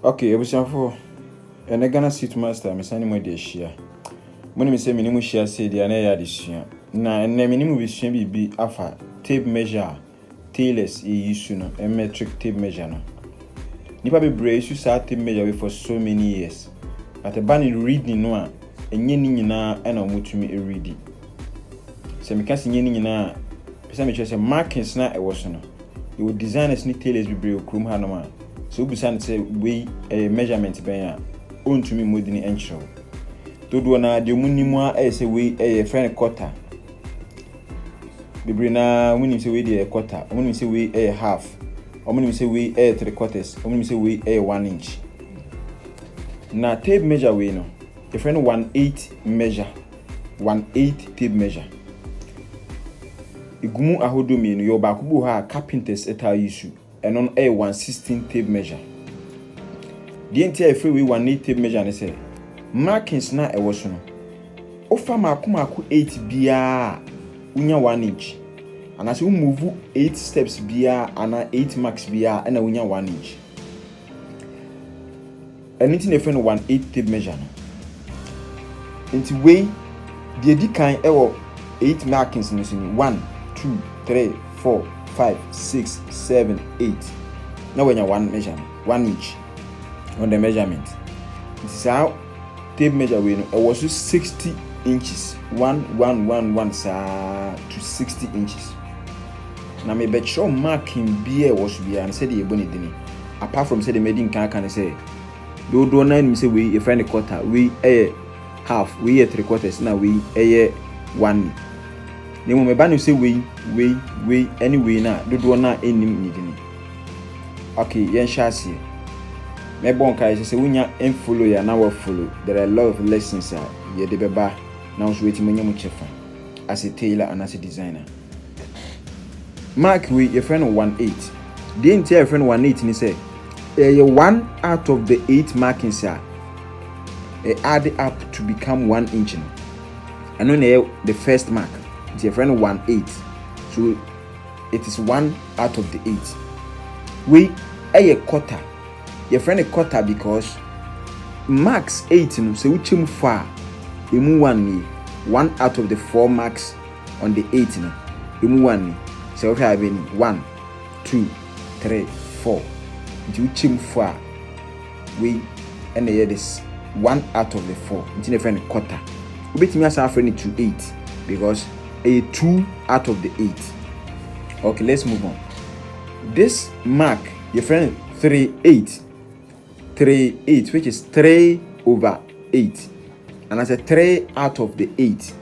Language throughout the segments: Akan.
Okay, ebusiafo ene Ghana Seat Master me sane mo de hia. Mo ni se minimu hia se de na ya de hia. Na ene minimu bi hia bibi afa tape measure tailors e use no metric tape measure no. Nipa be bra use sa tape measure for so many years. But the ban reading no a enye ni nyina e na omotumi e reading. Se me ka se enye ni nyina pesa me chese markings na e wo so no. You would designers ni tailors bi bra okrum ha no ma. So we say we measurement ben ya ontumi modini enchro todo na de munimu a say we friend quarter bibri na munim say we de quarter munim say we half munim say we 3/4 munim say we 1 inch na tape measure we no the friend 1/8 measure 1/8 tape measure igumu ahodo mi no yo ba kubu ha carpenters eta issue and on 1/16 tape measure. The entire free we 1/8 tape measure and say markings na e was no. Ofa maku 8 bia unya 1 inch. And as you move 8 steps bia and 8 marks bia and unya 1 inch. Anything a friend 1/8 tape measure no. Into way the edikan ewo 8 markings no 1 2 3 4 5, 6, 7, 8. Now when you 1 measurement, 1 inch on the measurement. This is how tape measure we know. It was 60 inches. 1 to 60 inches. Now me bet sure marking beer was be and said the bonny dinny. Apart from say the maiden can say do 9 say we a friend a quarter, we a half, we a 3/4, now we a 1. Ne mo me ba no say we anyway na dodo na enim nidini. Okay, yen shasi me bon kai say wunya en follow ya na wa follow. There are a lot of lessons ye de beba na so weti manya mu chefa as a tailor and as a designer. Mark we your friend 1/8. The entire friend 1/8 ni say 1 out of the 8 markings add up to become 1 inch. And on the first mark it's your friend 1/8, so it is 1 out of the 8. We a quarter. Your friend a quarter because max 8 no so which far emu 1 out of the 4 marks on the 8 no emu 1 so we have 1 2 3 4 which far we and this 1 out of the 4 it's your friend a quarter. We bet me as our friend to 8 because a 2 out of the 8. Okay, let's move on. This mark, your friend 3/8, which is 3/8, and as a 3 out of the 8.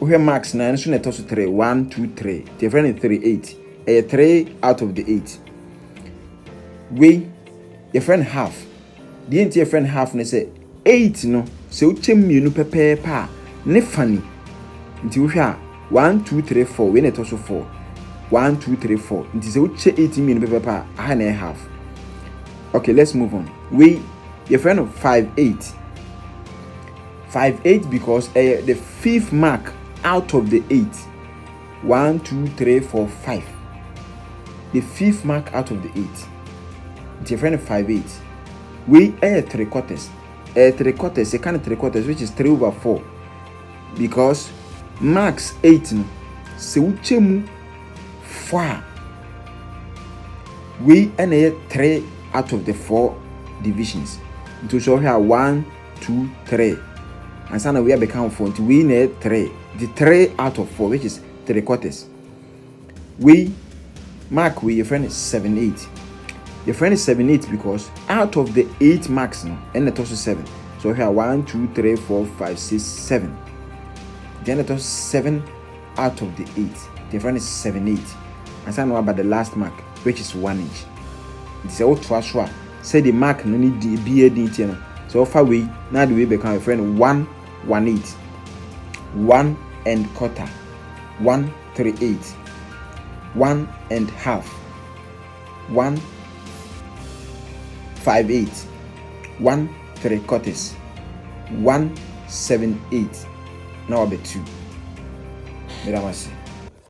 We have marks 9, so let us 3, 1, 2, 3. Your friend 3/8, a 3 out of the 8. We, your friend half. The entire friend half, and say 8 no, so you prepare pa, ne funny. Until we have 1, 2, 3, 4. When it also 4. 1, 2, 3, 4. Until we check 18 minutes paper, and a half. Okay, let's move on. We, your friend of 5/8. 5/8 because the 5th mark out of the 8. 1, 2, 3, 4, 5. The 5th mark out of the 8. It's your friend of 5/8. We 3/4. 3/4, a kind of 3/4, which is 3/4. Because max 8 no se uchemu 4 we and 3 out of the 4 divisions to show here 1 2 3 and so now we have become 4 we need 3 the 3 out of 4 which is 3/4. We mark we your friend is 7/8. Your friend is 7/8 because out of the 8 marks no and it also 7, so here 1 2 3 4 5 6 7. Then it was 7 out of the 8. The friend is 7/8. And so I know about the last mark, which is 1 inch. It's a to say the mark no need be a detail. So far we now do we become a friend 1/8, 1 1/4, 1/3/8, 1 1/2, 1 5/8, 1 3/4, 1 7/8. Now about 2.